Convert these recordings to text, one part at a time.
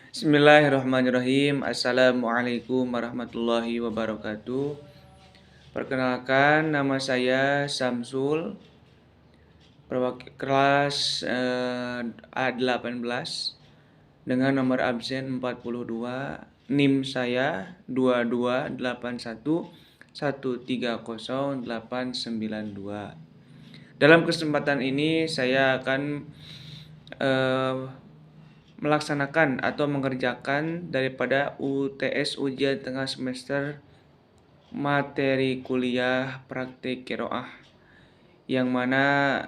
Bismillahirrahmanirrahim. Assalamualaikum warahmatullahi wabarakatuh. Perkenalkan, nama saya Samsul, kelas A18 dengan nomor absen 42. NIM saya 2281130892. Dalam kesempatan ini saya akan melaksanakan atau mengerjakan daripada UTS ujian tengah semester materi kuliah praktik qiraah yang mana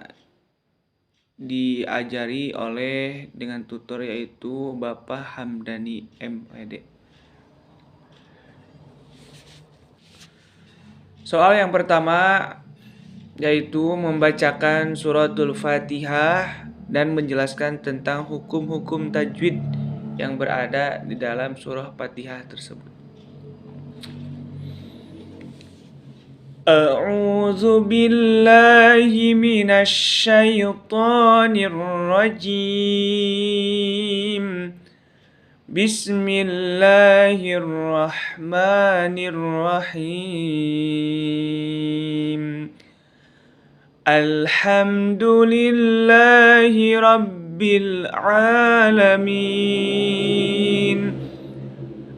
diajari oleh dengan tutor yaitu Bapak Hamdani MPD. Soal yang pertama yaitu membacakan suratul Fatihah dan menjelaskan tentang hukum-hukum tajwid yang berada di dalam surah Fatihah tersebut. A'udzu billahi minasy syaithanir rajim. Bismillahirrahmanirrahim. Alhamdulillahi Rabbil Alamin.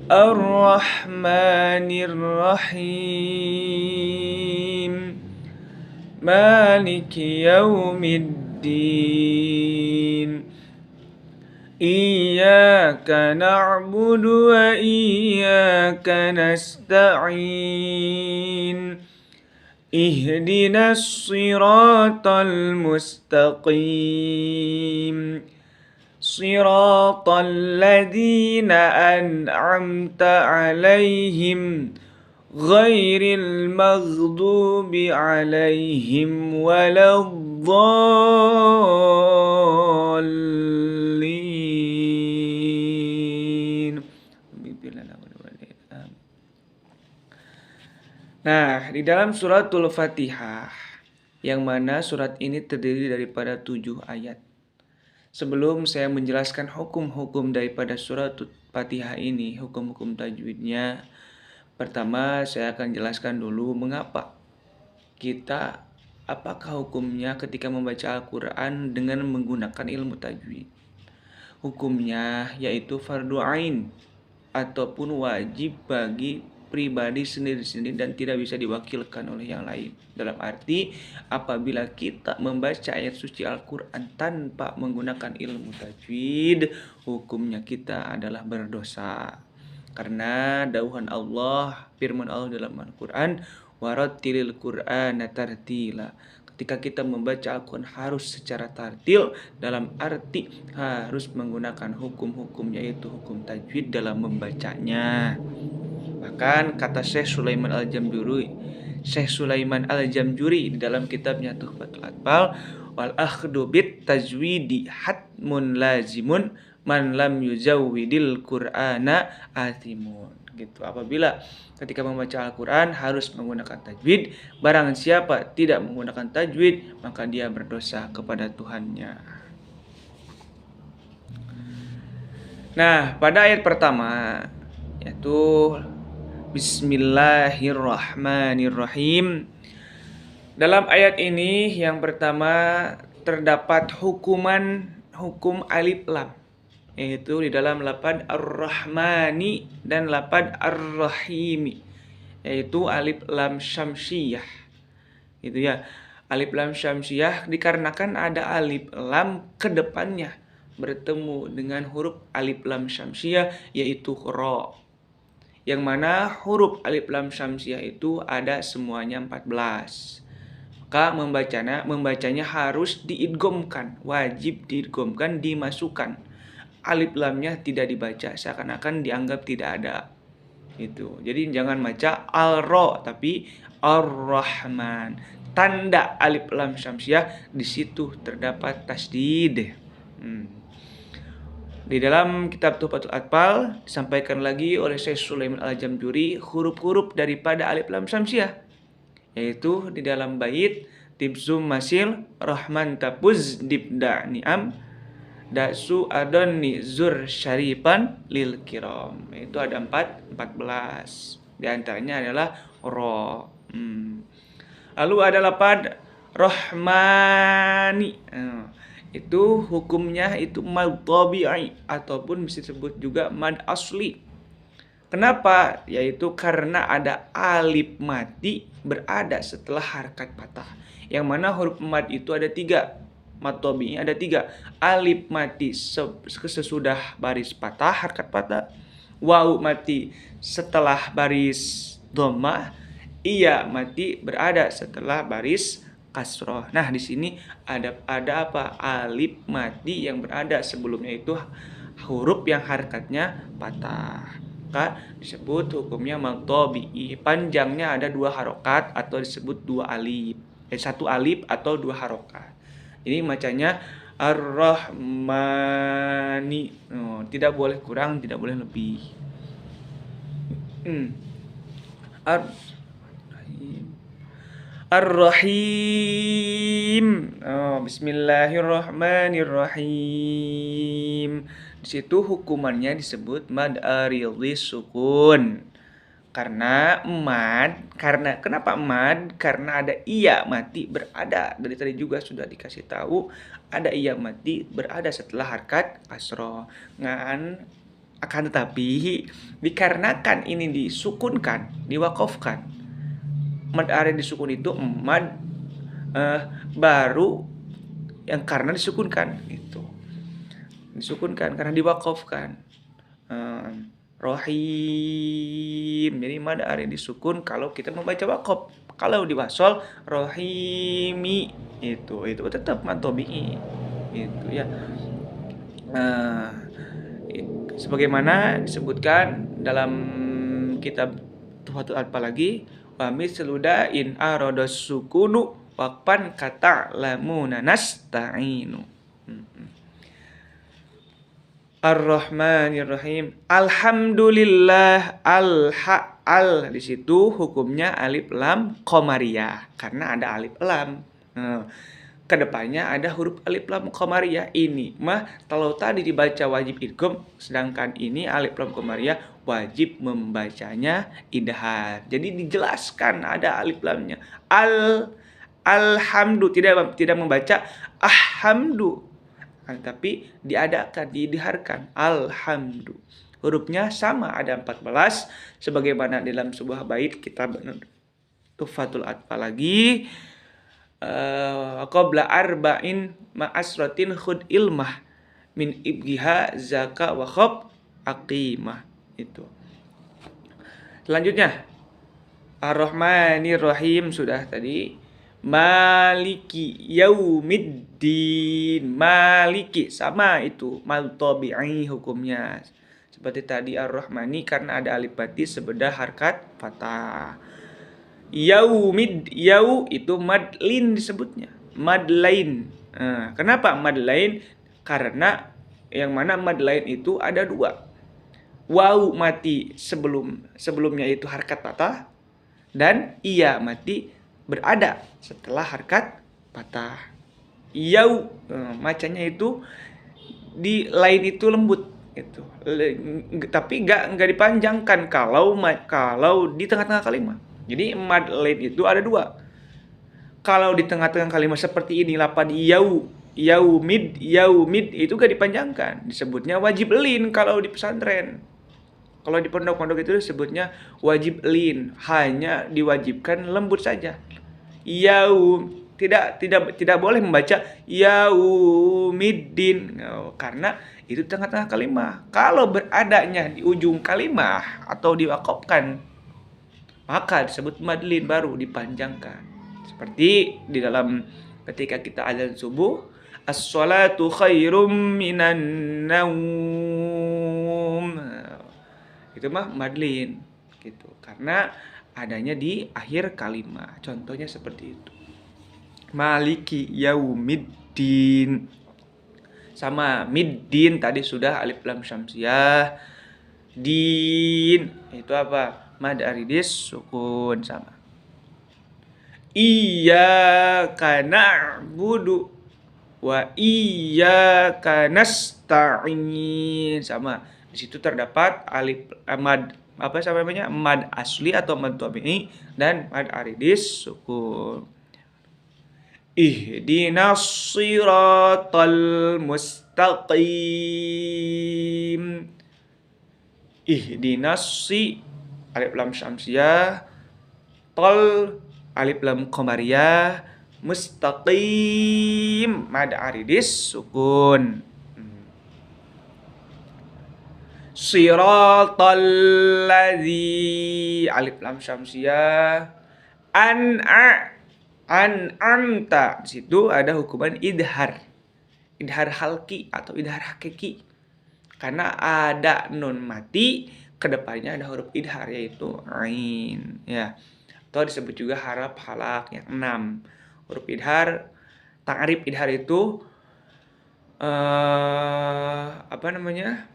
Ar-Rahmanir Rahim. Maliki Yaumiddin. Iyyaka na'budu wa iyyaka nasta'in. Ihdinas siratal mustaqim. Siratal ladzina an'amta 'alaihim ghairil maghdubi 'alaihim waladdallin. Nah, di dalam suratul Fatihah, yang mana surat ini terdiri daripada 7 ayat. Sebelum saya menjelaskan hukum-hukum daripada suratul Fatihah ini, hukum-hukum tajwidnya, pertama saya akan jelaskan dulu mengapa apakah hukumnya ketika membaca Al-Quran dengan menggunakan ilmu tajwid. Hukumnya yaitu fardu ain ataupun wajib bagi pribadi sendiri-sendiri dan tidak bisa diwakilkan oleh yang lain. Dalam arti apabila kita membaca ayat suci Al-Quran tanpa menggunakan ilmu tajwid, hukumnya kita adalah berdosa. Karena dauhan Allah, firman Allah dalam Al-Quran, warattilil Qur'ana tartila. Ketika kita membaca Al-Quran harus secara tartil, dalam arti harus menggunakan hukum-hukum yaitu hukum tajwid dalam membacanya. Bahkan kata Syekh Sulaiman Al-Jamjuri di dalam kitabnya Tuhfatul Atfal, wal akhdu bit tajwidi hatmun lazimun man lam yuzawwidil Qur'ana athimun. Gitu. Apabila ketika membaca Al-Quran harus menggunakan tajwid, barang siapa tidak menggunakan tajwid maka dia berdosa kepada Tuhannya. Nah, pada ayat pertama yaitu Bismillahirrahmanirrahim. Dalam ayat ini yang pertama terdapat hukum alif lam, yaitu di dalam lafaz ar-rahmani dan lafaz ar-rahimi, yaitu alif lam syamsiyah. Gitu ya. Alif lam syamsiyah dikarenakan ada alif lam ke depannya bertemu dengan huruf alif lam syamsiyah yaitu ra. Yang mana huruf alif lam syamsiyah itu ada semuanya 14. Maka membacanya harus diidghamkan, wajib diidghamkan, dimasukkan. Alif lamnya tidak dibaca, seakan-akan dianggap tidak ada. Gitu. Jadi jangan baca al-ra tapi ar-rahman. Tanda alif lam syamsiyah di situ terdapat tasdid. Di dalam kitab Tuhfatul Atfal disampaikan lagi oleh Syekh Sulaiman Al-Jamjuri huruf-huruf daripada alif lam syamsiyah, yaitu di dalam bait Tibzum Masil Rahman Tapuz Dibda Ni'am dasu adoni zur syaripan lil kiram. Itu ada 14. Di antaranya adalah ro. Lalu ada lapad rahmani. Itu hukumnya itu mad tabi'i ataupun bisa disebut juga mad asli. Kenapa? Yaitu karena ada alif mati berada setelah harakat patah. Yang mana huruf mad itu ada 3. Mad tabi'i ada 3. Alif mati sesudah baris patah, harakat patah. Wawu mati setelah baris dhammah. Iya mati berada setelah baris kasroh. Nah, di sini ada apa? Alif mati yang berada sebelumnya itu huruf yang harakatnya patah. Maka disebut hukumnya mad tabi'i. Panjangnya ada 2 harokat atau disebut 2 alif. 1 alif atau 2 harokat. Ini bacanya ar-rahmani. Tidak boleh kurang, tidak boleh lebih. Ar-Rahim. Bismillahirrahmanirrahim. Di situ hukumannya disebut mad aridhi sukun. Kenapa mad? Karena ada iya mati berada. Dari tadi juga sudah dikasih tahu ada iya mati berada setelah harakat kasroh. Akan tetapi dikarenakan ini disukunkan, diwakafkan. Mad aridhi disukun itu mad baru yang karena disukunkan itu. Disukunkan karena diwakafkan. Rohim. Jadi mad aridhi disukun kalau kita membaca wakaf. Kalau diwasol rohimi itu tetap mad tabi'i. Itu ya. Sebagaimana disebutkan dalam kitab Tuhfatul Atfal lagi, wa misluda in aradas sukunu waqfan kata lamuna nasta'inu. Ar-Rahmanir-Rahim. Alhamdulillah. Al di situ hukumnya alif lam qamariyah karena ada alif lam. Kedepannya ada huruf alif lam qamariyah. Ini kalau tadi dibaca wajib idgham, sedangkan ini alif lam qamariyah wajib membacanya idhar. Jadi dijelaskan ada alif lamnya. Alhamdu tidak membaca ahhamdu. Tapi diadakan, diidharkan alhamdu. Hurufnya sama ada 14 sebagaimana dalam sebuah bait kitab Tuhfatul Atfal lagi. Qabla arba'in ma'asratin khud ilmah min ibgiha zaka wa khab aqimah. Itu. Selanjutnya Ar-Rahmanir-Rahim sudah tadi. Maliki yaumiddin. Maliki sama itu mad tabi'i hukumnya. Seperti tadi Ar-Rahmani karena ada alif mati sebedah harakat fathah. Yau itu madlin disebutnya. Madlain. Kenapa madlain? Karena yang mana madlain itu ada 2. Wawu mati sebelumnya itu harakat fathah dan iya mati berada setelah harakat patah. Yau macanya itu di lain itu lembut itu. Tapi enggak dipanjangkan kalau di tengah-tengah kalimat. Jadi mad lain itu ada 2. Kalau di tengah-tengah kalimat seperti ini lapad yaumid itu enggak dipanjangkan. Disebutnya wajib lin kalau di pesantren. Kalau di pondok-pondok itu disebutnya wajib lin, hanya diwajibkan lembut saja. Tidak boleh membaca yaumiddin karena itu tengah-tengah kalimat. Kalau beradanya di ujung kalimat atau diwakafkan maka disebut madlin baru dipanjangkan. Seperti di dalam ketika kita azan subuh, as-shalatu khairum minan naum. Itu madlin gitu. Karena adanya di akhir kalimat. Contohnya seperti itu. Maliki yaumiddin. Sama middin tadi sudah alif lam syamsiyah. Din itu apa? Mad aridis sukun sama. Iyyaka na'budu wa iyyaka nasta'in. Sama. Di situ terdapat alif mad apa namanya? Mad asli atau mad tabi'i dan mad aridis sukun. Ihdinas siratal mustaqim. Ihdinas alif lam syamsiyah, tol alif lam qamariyah, mustaqim mad aridis sukun. Siratal ladzi alif lam syamsiyah, an'amta. Di situ ada hukuman idhar halki atau idhar hakiki. Karena ada nun mati, kedepannya ada huruf idhar yaitu ain, ya. Atau disebut juga haraf halak yang 6. Huruf idhar, ta'rif idhar itu apa namanya?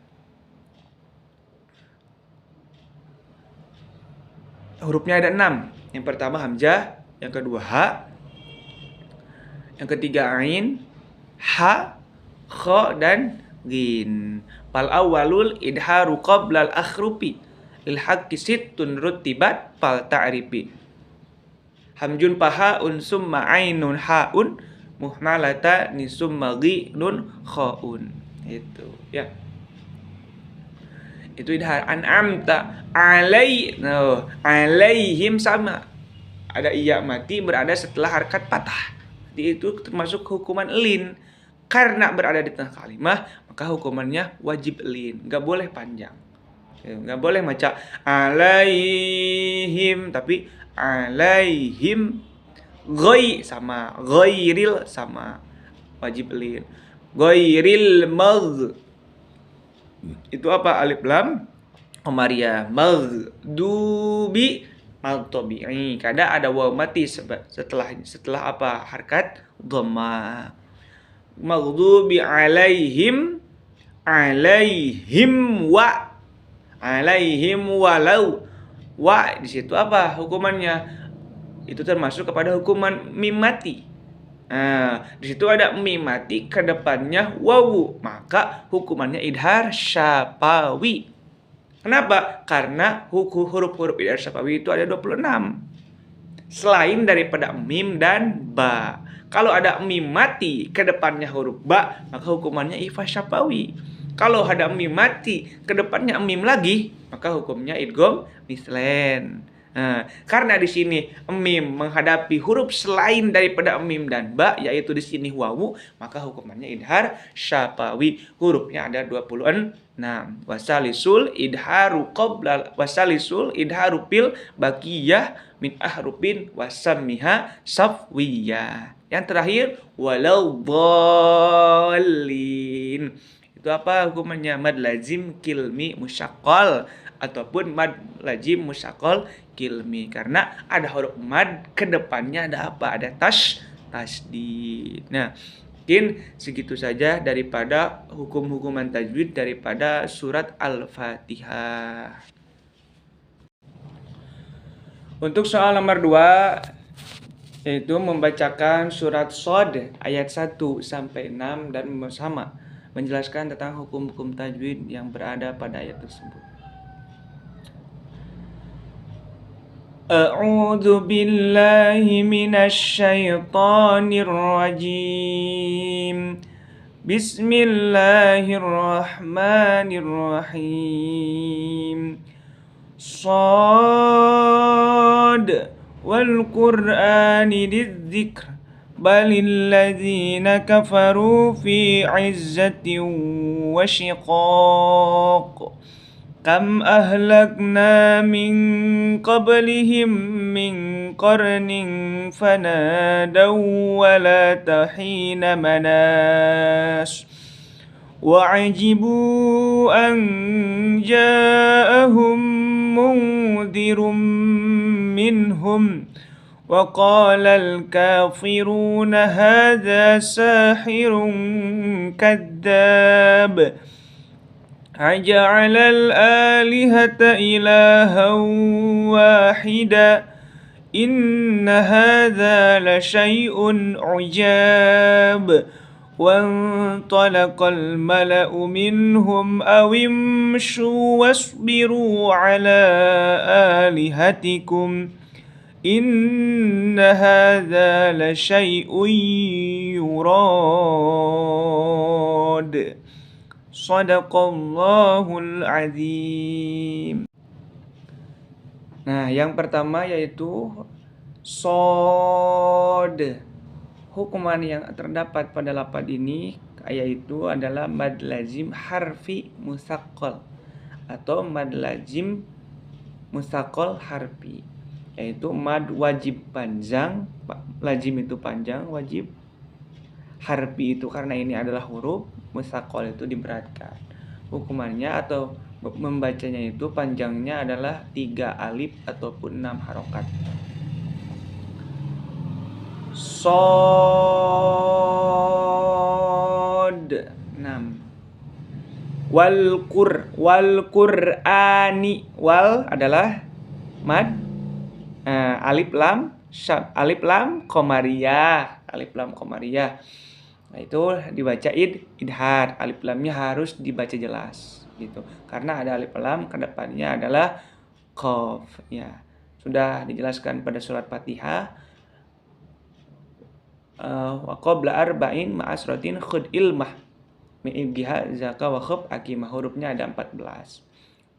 Hurufnya ada 6. Yang pertama hamzah, yang kedua ha, yang ketiga ain, ha, kha dan ghin. Fal awwalul idharu qablal akhrufi lil haqqi sittun rutibat fal ta'rifi. Hamjun pahaun summa ainun haun muhmalata ni summa ghinun khaun. Itu ya. Itu idhar. An'amta alaihim sama. Ada iya mati berada setelah harkat patah. Jadi itu termasuk hukuman lin. Karena berada di tengah kalimah, maka hukumannya wajib lin, nggak boleh panjang, nggak boleh baca alaihim, tapi alaihim, sama ghairil sama, wajib lin. Ghairil itu apa? Alif lam qamariyah. Maghdubi tabi'i. Kadang ada waw mati setelah apa? Harkat dhamma. Maghdubi alaihim walau. Wa di situ apa hukumannya? Itu termasuk kepada hukuman mim mati. Nah, di situ ada mim mati, ke depannya wawu, maka hukumannya idhar syafawi. Kenapa? Karena huruf-huruf idhar syafawi itu ada 26. Selain daripada mim dan ba. Kalau ada mim mati, ke depannya huruf ba, maka hukumannya ikhfa syafawi. Kalau ada mim mati, ke depannya mim lagi, maka hukumnya idgham mislen. Nah, karena di sini mim menghadapi huruf selain daripada mim dan ba, yaitu di sini wawu, maka hukumannya idhar syafawi. Hurufnya ada 26. Wasalisul idharu pil baqiyah min ahrufin wasammiha safwiyah. Yang terakhir walau dhalin. Itu apa hukumannya? Mad lazim kilmi musyaqqal ataupun mad lazim musyaqqal kilmi, karena ada huruf mad, ke depannya ada apa? Ada tasdid. Nah, mungkin segitu saja daripada hukum-hukuman tajwid daripada surat Al-Fatihah. Untuk soal nomor 2, yaitu membacakan surat Shad ayat 1 sampai 6 dan sama menjelaskan tentang hukum-hukum tajwid yang berada pada ayat tersebut. A'udzu billahi minasy syaithanir rajim. Bismillahirrahmanirrahim. Shad wal Qur'ani lidzikr balil ladzina kafaru fi 'izzatin wa shiqaq. Kam ahlakna min qablihim min qarnin fanadaw wa la tahina manas. وعجبوا أن جاءهم منذر منهم وقال الكافرون هذا ساحر كذاب أجعل الآلهة إلها واحدا إن هذا لشيء عجاب وانطلق الملأ منهم أو امشوا واصبروا على آلهتكم إن هذا لشيء يراد صدق الله العظيم. Nah, yang pertama yaitu sod. Hukuman yang terdapat pada lafaz ini yaitu adalah mad lazim harfi musaqqal atau mad lazim musaqqal harfi, yaitu mad wajib panjang, lazim itu panjang, wajib, harfi itu karena ini adalah huruf, musaqqal itu diberatkan. Hukumannya atau membacanya itu panjangnya adalah 3 alif ataupun 6 harokat. Sod 6. Wal Qur'ani, wal adalah mad alif lam qamariyah, Nah, itu dibaca idhar, alif lamnya harus dibaca jelas gitu. Karena ada alif lam, ke depannya adalah qaf ya. Sudah dijelaskan pada surat Fatihah. Wa qabla arba'in ma'asratin khud ilmah mi'ibgiha zaka wa khub akimah, hurufnya ada 14.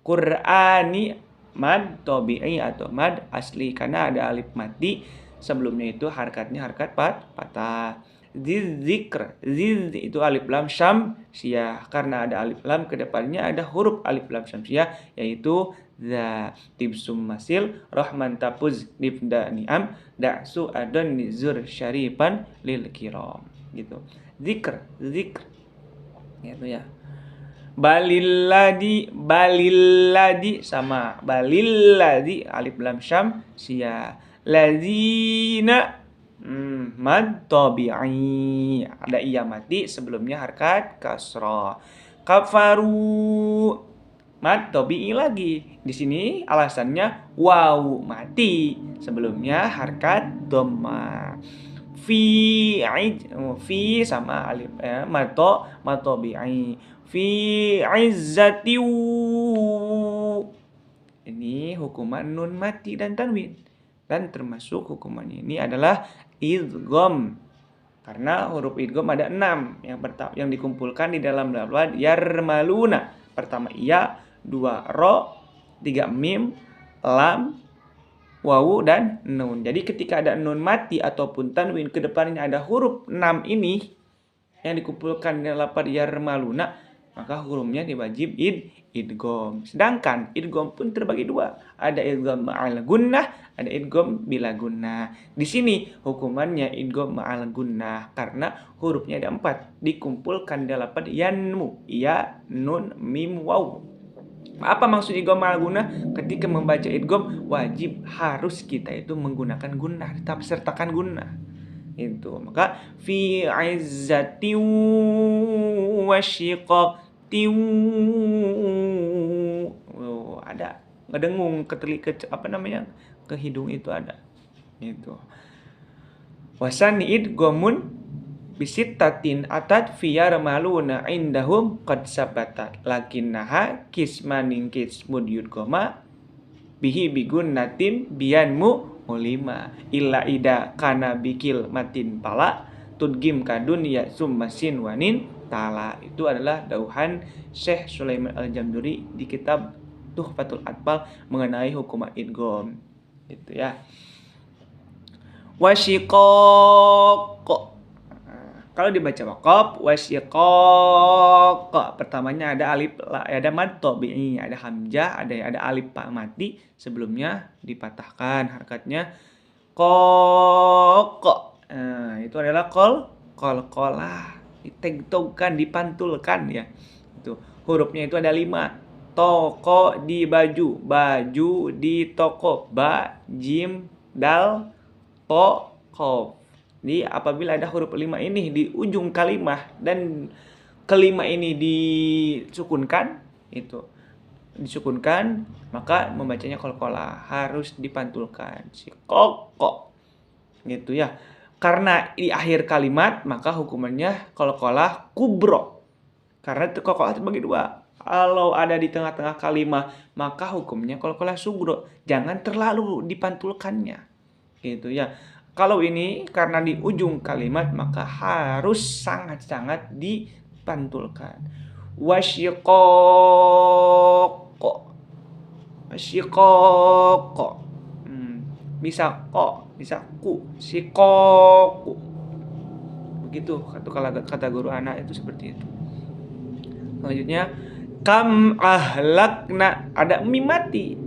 Qur'ani mad tabi'i atau mad asli karena ada alif mati sebelumnya, itu harkatnya harkat patah. Zikr, ziz itu alif lam syamsiyah karena ada alif lam ke depannya ada huruf alif lam syamsiyah yaitu za. Tibsum masil rahman tapuz dibda ni'am da'su adon nizur syarifan lil kiram gitu. Zikr gitu ya. Balilladi sama balilladi alif lam syamsiyah. Lazina mad tabi'i ada iya mati sebelumnya harkat kasrah. Kafaru mad tabi'i lagi. Di sini alasannya wawu mati sebelumnya harkat dhamma. Fi sama alif mad tabi'i. Fi izzatiu. Ini hukuman nun mati dan tanwin. Dan termasuk hukumannya ini adalah idgham. Karena huruf idgham ada 6 yang dikumpulkan di dalam lafaz yarmaluna. Pertama iya, 2 ro, 3 mim, lam, wawu dan nun. Jadi ketika ada nun mati ataupun tanwin ke depannya ada huruf 6 ini yang dikumpulkan di dalam lafaz yarmaluna, maka hurufnya diwajib idgham. Sedangkan idgham pun terbagi 2. Ada idgham ma'al gunnah, ada idgham bila gunnah. Di sini hukumannya idgham ma'al gunnah karena hurufnya ada 4 dikumpulkan dalam lafaz yanmu, ya, nun, mim, waw. Apa maksud idgham ma'al gunnah? Ketika membaca idgham wajib harus kita itu menggunakan gunnah, tetap sertakan gunnah. Itu maka fi izzatin wa shiqaqtin, ada ngedengung ke hidung itu ada itu. Wasan idghamun bisittatin atat fi yarmaluna indahum qad sabatat lakinnaha kismanin kismud yudghama bihi bigunnatin biyanmu mulima illa ida kana bikil matin pala tudgim kadun ya summasin wanin tala. Itu adalah dauhan Syekh Sulaiman Al-Jamduri di kitab Tuhfatul Atfal mengenai hukuman idgham gitu ya. Wasyiqaq, kalau dibaca waqaf wasyiqaq, pertamanya ada alif, ada mad tabi'i, ada hamzah, ada alif mati sebelumnya dipatahkan harkatnya qaq. Itu adalah qalqalah, ditegtogkan, dipantulkan ya. Itu hurufnya itu ada 5. Toko di baju, baju di toko, ba, jim, dal, to, qof. Jadi apabila ada huruf 5 ini di ujung kalimah dan kelima ini disukunkan, maka membacanya qalqalah, harus dipantulkan si koko gitu ya. Karena di akhir kalimat maka hukumannya qalqalah kubro. Karena qalqalah terbagi dua. Kalau ada di tengah-tengah kalimat maka hukumnya qalqalah sugro. Jangan terlalu dipantulkannya. Gitu ya. Kalau ini karena di ujung kalimat maka harus sangat-sangat dipantulkan. Wasyiqaq. Wasyiqaq. Bisa kok, bisa ku, sikoku. Begitu kata guru anak itu seperti itu. Selanjutnya kam ahlakna, ada mim mati.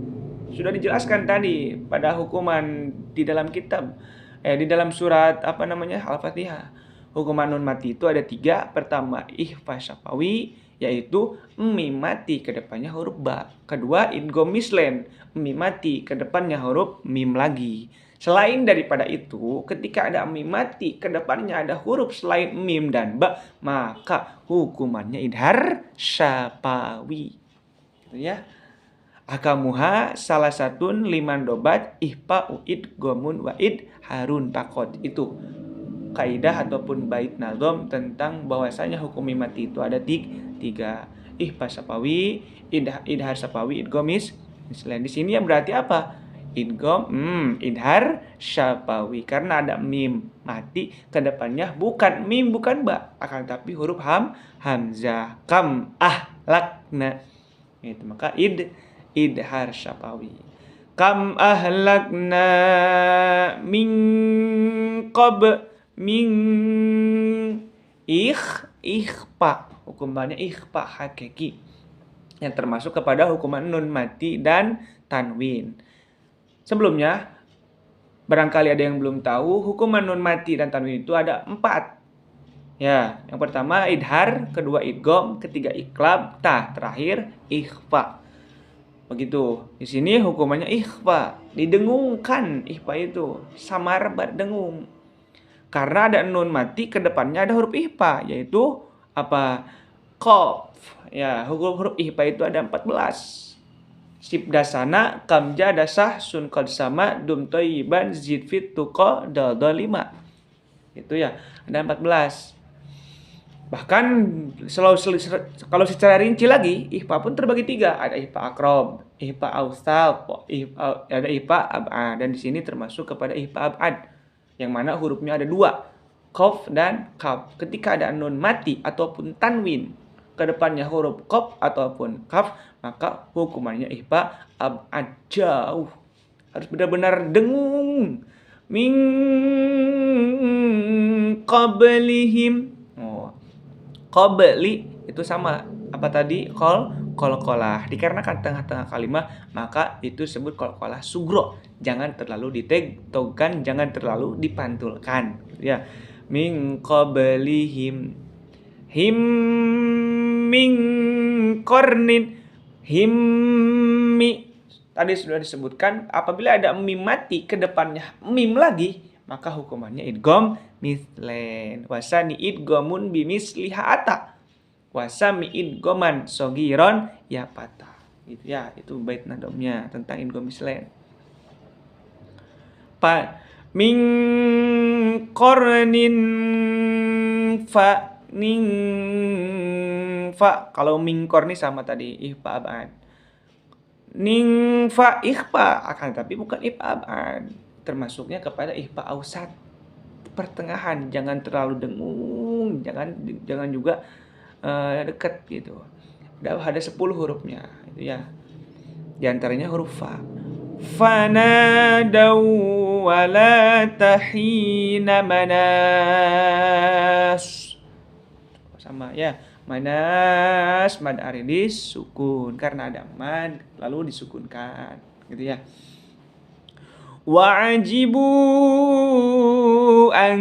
Sudah dijelaskan tadi pada hukuman di dalam kitab di dalam surat Al-Fatihah. Hukuman nun mati itu ada 3. Pertama ikhfa syafawi, yaitu mim mati ke depannya huruf ba. Kedua idgham mislen, mim mati ke depannya huruf mim lagi. Selain daripada itu, ketika ada mim mati ke depannya ada huruf selain mim dan ba, maka hukumannya idhar syafawi. Gitu ya. Akamuha salah satun liman dobat ihpa uid gomun waid harun pakot. Itu kaidah ataupun bait nazom tentang bahwasanya hukum mim mati itu ada 3. Ihfa syafawi, idhar syafawi, idgham mislen. Di sini yang berarti apa? Idhar syafawi, karena ada mim mati ke depannya bukan mim bukan ba, akan tapi huruf hamzah. Kam ahlakna. Itu maka idhar syafawi. Kam ahlakna min ikhfa, hukumannya ikhfa hakiki, yang termasuk kepada hukuman nun mati dan tanwin. Sebelumnya barangkali ada yang belum tahu, hukuman nun mati dan tanwin itu ada 4. Ya, yang pertama idhar, kedua idgham, ketiga iqlab, terakhir ikhfa. Begitu. Di sini hukumannya ikhfa, didengungkan. Ikhfa itu samar berdengung. Karena ada nun mati ke depannya ada huruf ikhfa, yaitu apa? Qaf. Ya, huruf ikhfa itu ada 14. Sib dasana kamja dasah sun qad sama dum thayyiban zid fit tuqa dal 5. Itu ya, ada 14. Bahkan kalau secara rinci lagi, ikhfa pun terbagi 3. Ada ikhfa akrob, ikhfa ausal, ada ikhfa ab'ad. Dan di sini termasuk kepada ikhfa ab'ad, yang mana hurufnya ada 2, qaf dan kaf. Ketika ada nun mati ataupun tanwin ke depannya huruf qaf ataupun kaf, maka hukumannya ikhfa ab'ad, jauh. Harus benar-benar dengung. Min qablihim. Qabli itu sama apa tadi? Qalqalah. Dikarenakan tengah-tengah kalimat maka itu disebut qalqalah sugro. Jangan terlalu ditegtokan, jangan terlalu dipantulkan, ya. Min qablihim. Him min qarnin. Himmi. Tadi sudah disebutkan apabila ada mim mati ke depannya mim lagi, maka hukumannya idgham mislen. Wasani idghamun bimisliha ata. Wasami idghaman sogiron ya patah. Gitu ya, itu bait nadomnya tentang idgham mislen. Min qarnin fa kalau min qarni sama tadi ikhfa ab'ad. Ning fa ikhfa, akan tapi bukan ikhfa ab'ad. Termasuknya kepada ikhfa ausat, pertengahan, jangan terlalu dengung, jangan juga dekat gitu. Ada 10 hurufnya itu ya. Di antaranya huruf fa. Fanadaw wala tahina manas. Sama ya. Manas mad aridis sukun, karena ada mad lalu disukunkan gitu ya. Wa'jibu an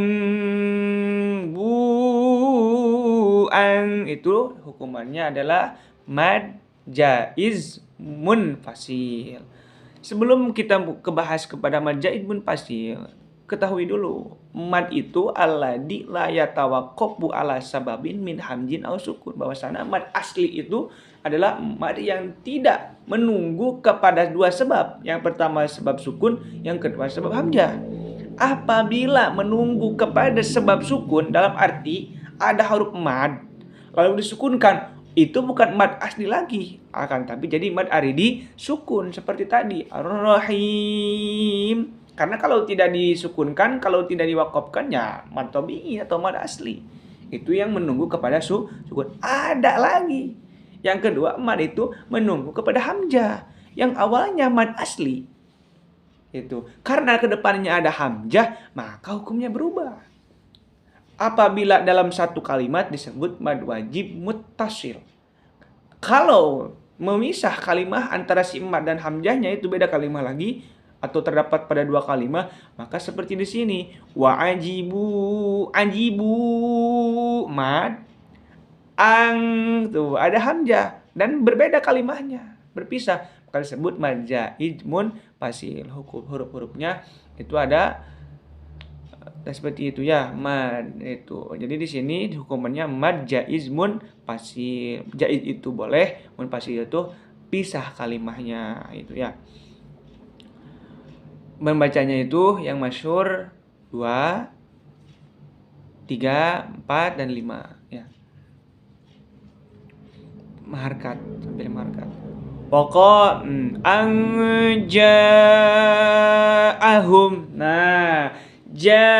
itu hukumannya adalah mad jaiz munfasil. Sebelum kita bahas kepada mad jaiz munfasil, ketahui dulu mad itu alladzi la yatawaqqafu ala sababin min hamzin aw sukun. Bahwasanya mad asli itu adalah mad yang tidak menunggu kepada 2 sebab. Yang pertama sebab sukun, yang kedua sebab hamzah. Apabila menunggu kepada sebab sukun dalam arti ada huruf mad lalu disukunkan, itu bukan mad asli lagi, akan tapi jadi mad aridi sukun seperti tadi Ar-Rahim. Karena kalau tidak disukunkan, kalau tidak diwakafkan ya mad tabi'i atau mad asli. Itu yang menunggu kepada sukun. Ada lagi. Yang kedua, mad itu menunggu kepada hamzah yang awalnya mad asli. Itu karena kedepannya ada hamzah, maka hukumnya berubah. Apabila dalam satu kalimat disebut mad wajib muttasil. Kalau memisah kalimat antara si mad dan hamzahnya itu beda kalimat lagi atau terdapat pada dua kalimat, maka seperti di sini wa ajibu mad ang tuh ada hamzah dan berbeda kalimatnya, berpisah, maka disebut mad jaiz munfasil. Huruf-hurufnya itu ada seperti itu ya, mad itu. Jadi di sini hukumannya mad jaiz munfasil. Jaiz itu boleh, munfasil itu pisah kalimatnya itu ya. Membacanya itu yang masyhur 2, 3, 4 dan 5 ya. Maharkat sampai maharkat. Pokok anja'ahum. Nah, ja'ahum.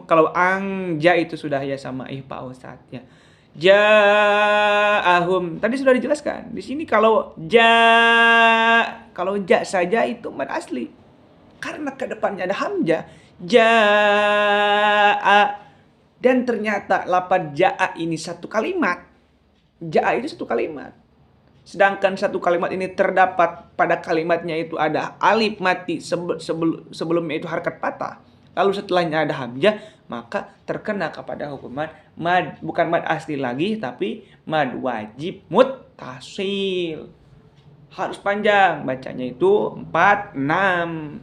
Kalau anja itu sudah ya sama ihfa Ustaz ya. Ja'ahum. Tadi sudah dijelaskan. Di sini kalau ja saja itu mad asli. Karena ke depannya ada hamzah, ja'a. Dan ternyata lafaz ja'a ini satu kalimat. Ja'a itu satu kalimat. Sedangkan satu kalimat ini terdapat pada kalimatnya itu ada alif mati sebelumnya itu harakat patah. Lalu setelahnya ada hamzah, maka terkena kepada hukuman mad, bukan mad asli lagi tapi mad wajib muttasil. Harus panjang, bacanya itu 4, 6.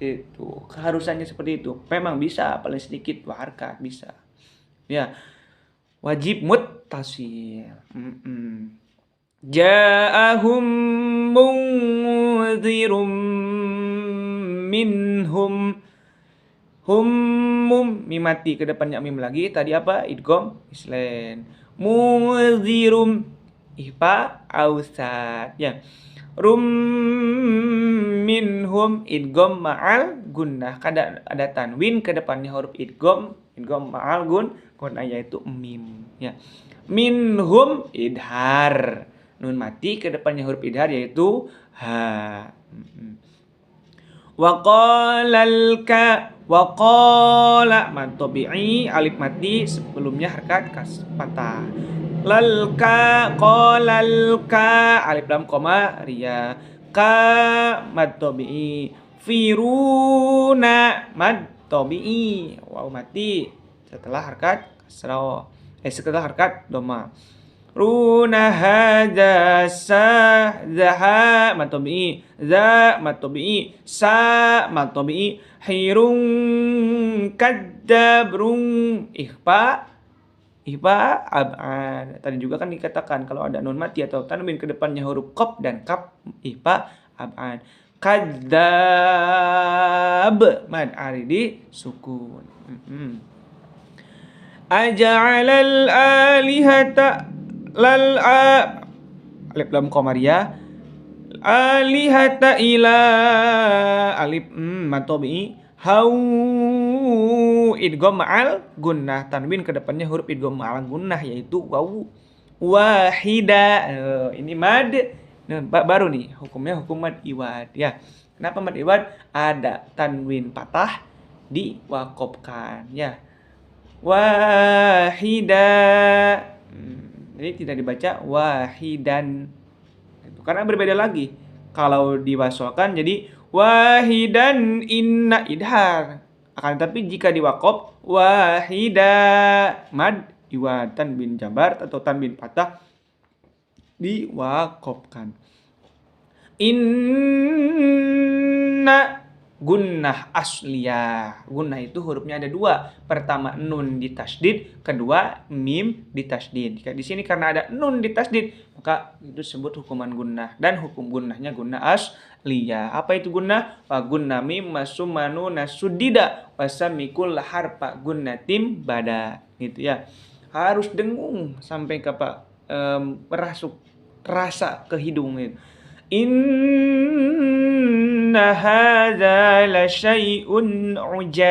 Itu keharusannya seperti itu. Memang bisa paling sedikit 2 harakat bisa. Ya, wajib muttasil. Ja'ahum munzirum minhum. Mim mati ke depannya mim lagi. Tadi apa? Idgham islan. Munzirum ihfa ausat ya. Minhum idgham ma'al gunnah. Ada tanwin ke depannya huruf idgham ma'al gunnah yaitu mim ya. Minhum idhar. Nun mati ke depannya huruf idhar yaitu ha. Waqala mad tabi'i alif mati sebelumnya harakat patah. Lalka qalalka alif lam koma ria. Ka mad tabi'i. Firuna mad tabi'i. Waw mati setelah harakat kasrah. Setelah harakat dhamma. Runa hadza zaha mad tabi'i. Za mad tabi'i. Sa mad tabi'i. Hirung kaddabrung ihfa ab'ad. Tadi juga kan dikatakan kalau ada nun mati atau tanwin ke depannya huruf qaf dan kaf ihfa ab'ad. Kadzab mad aridi sukun. Aja'alal alihata alif lam qamariyah alihata ila alif mad tabi'i hau idgham ma'al gunnah, tanwin ke depannya huruf idgham ma'al gunnah yaitu wawu wahida. Ini mad baru nih hukumnya hukum mad iwad ya. Kenapa mad iwad? Ada tanwin patah diwaqafkan ya. Wahida. Jadi tidak dibaca wahidan. Karena berbeda lagi. Kalau diwasolkan jadi wahidan inna idhar. Akan tetapi jika diwaqaf wahida mad iwad, tanwin jabar atau tanwin patah diwaqafkan. Inna gunnah asliyah. Gunnah itu hurufnya ada 2. Pertama nun ditasdid, kedua mim ditasdid. Di sini karena ada nun ditasdid, maka itu disebut hukuman gunnah dan hukum gunnahnya gunnah lia. Apa itu gunnah? Fa gunna mim masumanu nasudida wasamikul harfa gunnatim bada. Gitu ya. Harus dengung sampai ke apa? Merasuk rasa ke hidung gitu. Inna hadza la syai'un ujab.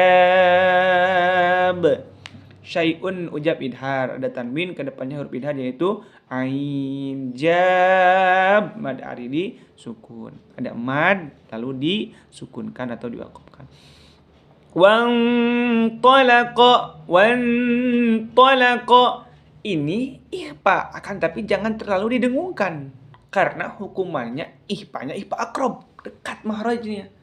Syai'un ujab idhar, ada tanwin ke depannya huruf idhar yaitu ain. Jab mad aridi sukun. Ada mad lalu disukunkan atau diwakafkan. Wan talaqa. Ini ihfa akan tapi jangan terlalu didengungkan karena hukumannya ihfanya ihfa akrob, dekat mahrajnya.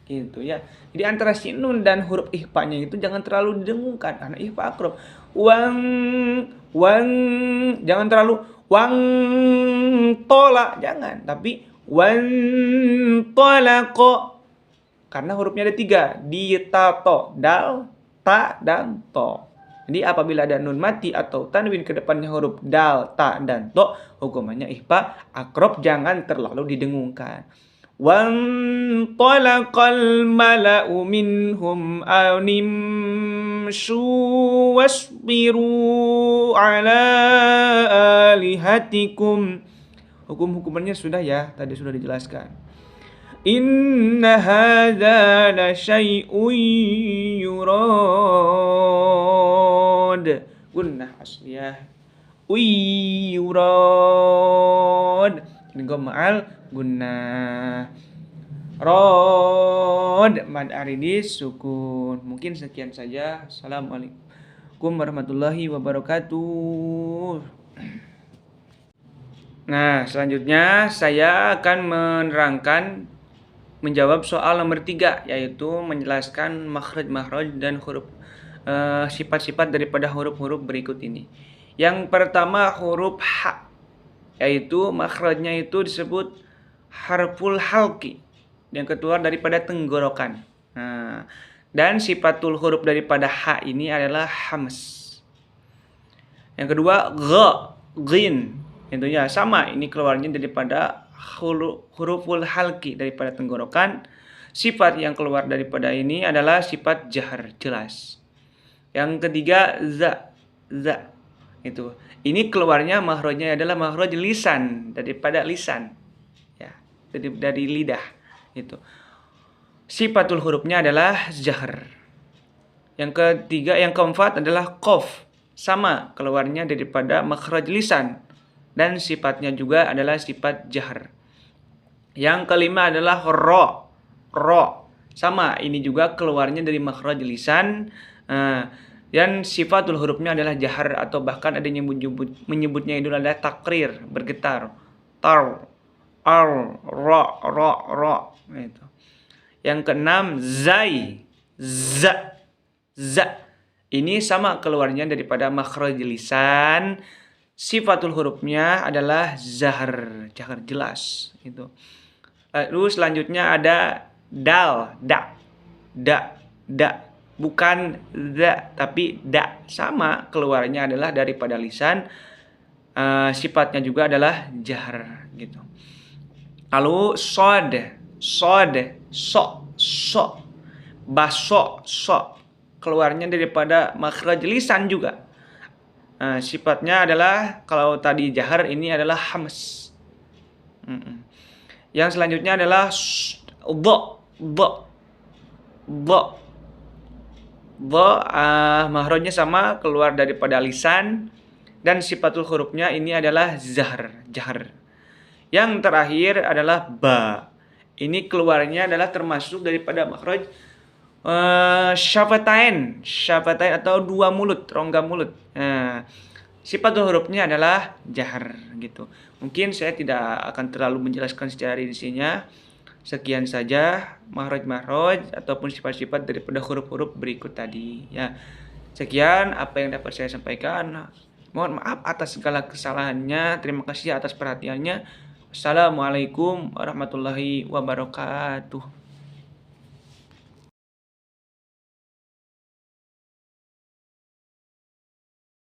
Gitu ya. Jadi antara sinun dan huruf ihfanya itu jangan terlalu didengungkan karena ihfa akrob. Wang jangan terlalu wang tola, jangan, tapi wan tolaqa karena hurufnya ada 3, di tato, dal, ta dan to. Jadi apabila ada nun mati atau tanwin ke depannya huruf dal, ta dan to, hukumannya ihfa akrob, jangan terlalu didengungkan. Wan talaqal mala'u minhum animshu wasbiru ala alihatikum. Hukum-hukumannya sudah ya, tadi sudah dijelaskan. Inna hadza la syai'un yurad. Gunnah asliyah. Yurad. Ini ma'al gunnah. Rod mad aridi sukun. Mungkin sekian saja. Assalamualaikum warahmatullahi wabarakatuh. Nah, selanjutnya saya akan menjawab soal nomor 3, yaitu menjelaskan makhraj dan huruf sifat-sifat daripada huruf-huruf berikut ini. Yang pertama huruf H, yaitu makhrajnya itu disebut harful halqi yang keluar daripada tenggorokan. Nah, dan sifatul huruf daripada H ini adalah hams. Yang kedua ghin, tentunya sama, ini keluarnya daripada huruful halqi daripada tenggorokan. Sifat yang keluar daripada ini adalah sifat jahar, jelas. Yang ketiga za. Itu. Ini keluarnya makhrajnya adalah makhraj lisan, daripada lisan. Ya, dari lidah itu. Sifatul hurufnya adalah jahar. Yang keempat adalah qaf. Sama, keluarnya daripada makhraj lisan dan sifatnya juga adalah sifat jahar. Yang kelima adalah ro. Sama, ini juga keluarnya dari makhraj lisan. Dan sifatul hurufnya adalah jahar, atau bahkan ada yang menyebutnya itu adalah takrir, bergetar. Tar, ar, ro. Gitu. Yang keenam zai, za. Ini sama keluarnya daripada makhraj lisan. Sifatul hurufnya adalah jahar jelas. Gitu. Lalu selanjutnya ada dal, da. Bukan da, tapi da. Sama, keluarnya adalah daripada lisan. Sifatnya juga adalah jahar. Gitu. Lalu sod, so. Baso, so. Keluarnya daripada makhraj lisan juga. Sifatnya adalah, kalau tadi jahar, ini adalah hams. Yang selanjutnya adalah makhrajnya sama, keluar daripada lisan, dan sifatul hurufnya ini adalah jahar. Yang terakhir adalah ba. Ini keluarnya adalah termasuk daripada makhraj syafatain atau dua mulut, rongga mulut. Sifatul hurufnya adalah jahar gitu. Mungkin saya tidak akan terlalu menjelaskan secara rincinya. Sekian saja makhraj ataupun sifat-sifat daripada huruf-huruf berikut tadi ya. Sekian apa yang dapat saya sampaikan. Mohon maaf atas segala kesalahannya. Terima kasih atas perhatiannya. Assalamualaikum warahmatullahi wabarakatuh.